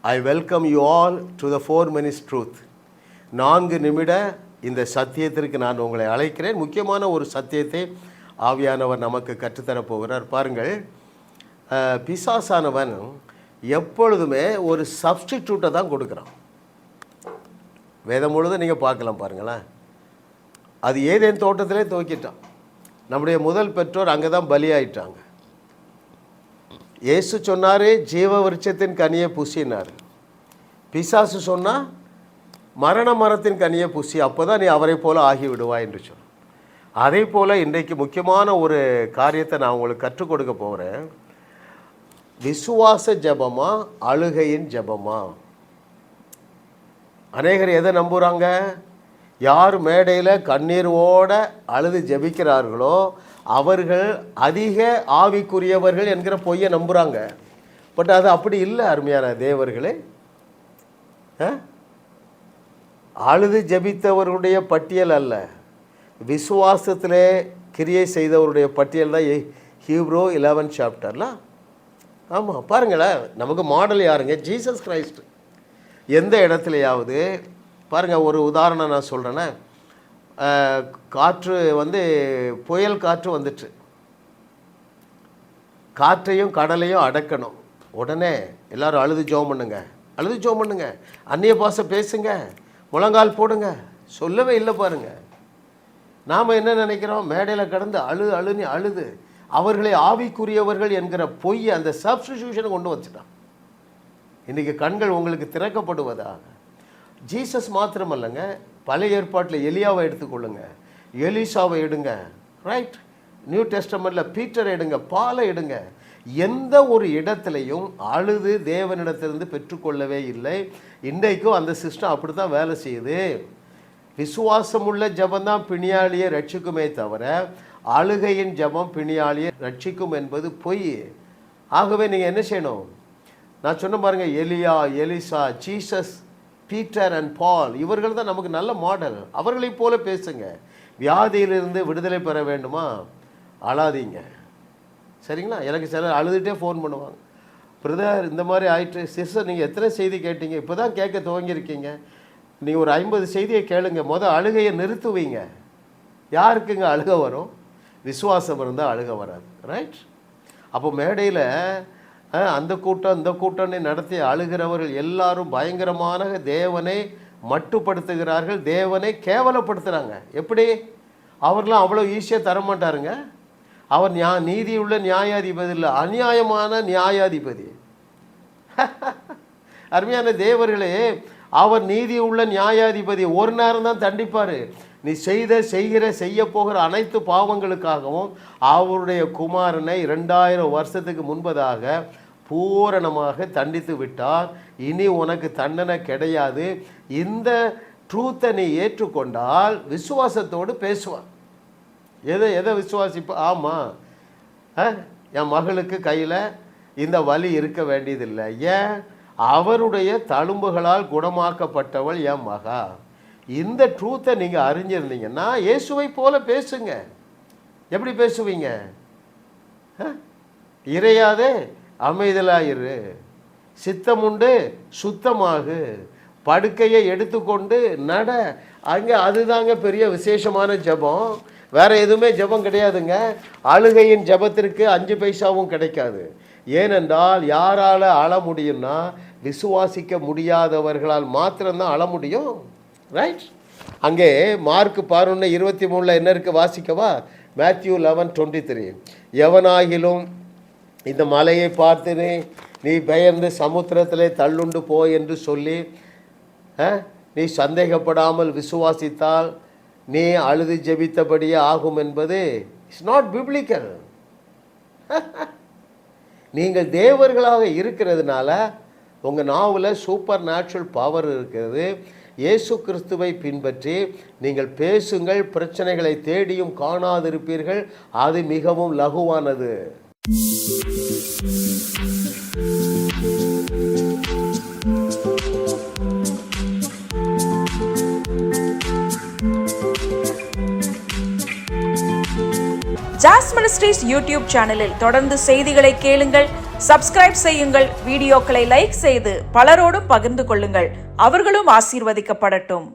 I welcome you all to the 4 minutes truth. 4 நிமிட இந்த சத்தியத்திற்கு நான் உங்களை அழைக்கிறேன். முக்கியமான ஒரு சத்தியத்தை ஆவியானவர் நமக்கு கற்றுத்தரப்போகிறார். பாருங்கள், பிசாசானவன் எப்பொழுதுமே ஒரு சப்ஸ்டிடியூட்டை தான் கொடுக்குறான். வேதம் முழுதும் நீங்கள் பார்க்கலாம். பாருங்களேன், அது ஏதேன் தோட்டத்திலே துவக்கிட்டான். நம்முடைய முதல் பெற்றோர் அங்கே தான் பலியாயிட்டாங்க. இயேசு சொன்னார், ஜீவ விருட்சத்தின் கனியை புசினார். பிசாசு சொன்னால் மரண மரத்தின் கனியை புசி, அப்போ தான் நீ அவரை போல ஆகிவிடுவாய் என்று சொல். அதே போல் இன்றைக்கு முக்கியமான ஒரு காரியத்தை நான் உங்களுக்கு கற்றுக் கொடுக்க போகிறேன். விசுவாச ஜபமா அழுகையின் ஜபமா? அநேகர் எதை நம்புகிறாங்க? யார் மேடையில் கண்ணீரோடு அழுது ஜபிக்கிறார்களோ அவர்கள் அதிக ஆவிக்குரியவர்கள் என்கிற பொய்யை நம்புகிறாங்க. பட் அது அப்படி இல்லை அருமையான தேவர்களே. அழுது ஜபித்தவர்களுடைய பட்டியல் அல்ல, விசுவாசத்திலே கிரியை செய்தவருடைய பட்டியல் தான் ஹீப்ரூ 11 சாப்டர்ல. ஆமாம், பாருங்களேன், நமக்கு மாடல் யாருங்க? Jesus Christ. எந்த இடத்துலையாவது பாருங்கள், ஒரு உதாரணம் நான் சொல்கிறேன்னா, காற்று புயல் காற்று வந்துட்டு காற்றையும் கடலையும் அடக்கணும். உடனே எல்லோரும் அழுது ஜெபம் பண்ணுங்க, அழுது ஜெபம் பண்ணுங்க, அந்நிய பாஷை பேசுங்க, முழங்கால் போடுங்க. சொல்லவே இல்லை. பாருங்கள், நாம் என்ன நினைக்கிறோம்? மேடையில் கடந்து அழுது அவர்களை ஆவிக்குரியவர்கள் என்கிற பொய் அந்த சப்ஸ்டிடியூஷனை கொண்டு வச்சுட்டான். இன்றைக்கி கண்கள் உங்களுக்கு திறக்கப்படுவதாக. ஜீசஸ் மாத்திரமல்லங்க, பழைய ஏற்பாட்டில் எலியாவை எடுத்துக்கொள்ளுங்க, எலிசாவை எடுங்க, ரைட்? நியூ டெஸ்டமெண்ட்டில் பீட்டரை எடுங்க, பாலை எடுங்க. எந்த ஒரு இடத்துலையும் அழுது தேவனிடத்திலிருந்து பெற்றுக்கொள்ளவே இல்லை. இன்றைக்கும் அந்த சிஸ்டம் அப்படி தான் வேலை செய்யுது. விசுவாசமுள்ள ஜபந்தான் பிணியாளியை ரட்சிக்குமே தவிர அழுகையின் ஜபம் பிணியாளியை ரட்சிக்கும் என்பது பொய். ஆகவே நீங்கள் என்ன செய்யணும்? நான் சொன்ன பாருங்கள், எலியா, Elisha, Jesus, Peter and ball, இவர்கள் தான் நமக்கு நல்ல மாடல். அவர்களைப் போல பேசுங்க. வியாதியிலிருந்து விடுதலை பெற வேண்டுமா? அழாதீங்க, சரிங்களா? எனக்கு சிலர் அழுதுகிட்டே ஃபோன் பண்ணுவாங்க, பிரதர் இந்த மாதிரி ஆயிட்டு. சிஸ்டர் நீங்கள் எத்தனை செய்தி கேட்டீங்க? இப்போ தான் கேட்க துவங்கியிருக்கீங்க. நீங்கள் ஒரு 50 செய்தியை கேளுங்க, அழுகையை நிறுத்துவீங்க. யாருக்குங்க அழுக வரும்? விசுவாசம் இருந்தால் அழுக வராது, ரைட்? அப்போ மேடையில் அந்த கூட்டம் இந்த கூட்டம்னு நடத்தி அழுகிறவர்கள் எல்லாரும் பயங்கரமான தேவனை மட்டுப்படுத்துகிறார்கள், தேவனை கேவலப்படுத்துகிறாங்க. எப்படி? அவர்களாம் அவ்வளோ ஈஸியாக தரமாட்டாருங்க. அவர் நீதியுள்ள நியாயாதிபதி இல்லை, அநியாயமான நியாயாதிபதி. அருமையான தேவர்களே, அவர் நீதி உள்ள நியாயாதிபதி. ஒரு நேரம் தான் தண்டிப்பார். நீ செய்ய போகிற அனைத்து பாவங்களுக்காகவும் அவருடைய குமாரனை 2000 வருஷத்துக்கு முன்பதாக பூரணமாக தண்டித்து விட்டார். இனி உனக்கு தண்டனை கிடையாது. இந்த ட்ரூத்தை நீ ஏற்றுக்கொண்டால் விசுவாசத்தோடு பேசுவான். எதை விசுவாசிப்ப? ஆமாம், என் மகளுக்கு கையில் இந்த வலி இருக்க வேண்டியதில்லை. ஏன்? அவருடைய தழும்புகளால் குணமாக்கப்பட்டவள் என் மகா. இந்த ட்ரூத்தை நீங்கள் அறிஞ்சிருந்தீங்கன்னா இயேசுவை போல பேசுங்க. எப்படி பேசுவீங்க? இறையாதே அமைதலாயிரு, சித்தமுண்டு சுத்தமாகு, படுக்கையை எடுத்துக்கொண்டு நட. அங்கே அதுதாங்க பெரிய விசேஷமான ஜபம். வேறு எதுவுமே ஜபம் கிடையாதுங்க. அழுகையின் ஜபத்திற்கு 5 பைசாவும் கிடைக்காது. ஏனென்றால் யாரால் அழ முடியும்னா விசுவாசிக்க முடியாதவர்களால் மாத்திரம்தான் அழ முடியும், ரைட்? அங்கே மார்க் 11:23 என்ன இருக்குது? வாசிக்கவா? மேத்யூ 11:23, எவனாகிலும் இந்த மலையை பார்த்து நீ பெயர்ந்து சமுத்திரத்திலே தள்ளுண்டு போ என்று சொல்லி நீ சந்தேகப்படாமல் விசுவாசித்தால் நீ அழுது ஜெபித்தபடியே ஆகும் என்பது இட்ஸ் நாட் பிப்ளிக்கல். நீங்கள் தேவர்களாக இருக்கிறதுனால உங்கள் நாவில் சூப்பர் நேச்சுரல் பவர் இருக்கிறது. இயேசு கிறிஸ்துவை பின்பற்றி நீங்கள் பேசுங்கள், பிரச்சனைகளை தேடியும் காணாதிருப்பீர்கள். அது மிகவும் லகுவானது. ஜாஸ் மினிஸ்ட்ரீஸ் யூடியூப் சேனலில் தொடர்ந்து செய்திகளை கேளுங்கள், சப்ஸ்கிரைப் செய்யுங்கள், வீடியோக்களை லைக் செய்து பலரோடும் பகிர்ந்து கொள்ளுங்கள். அவர்களும் ஆசீர்வதிக்கப்படட்டும்.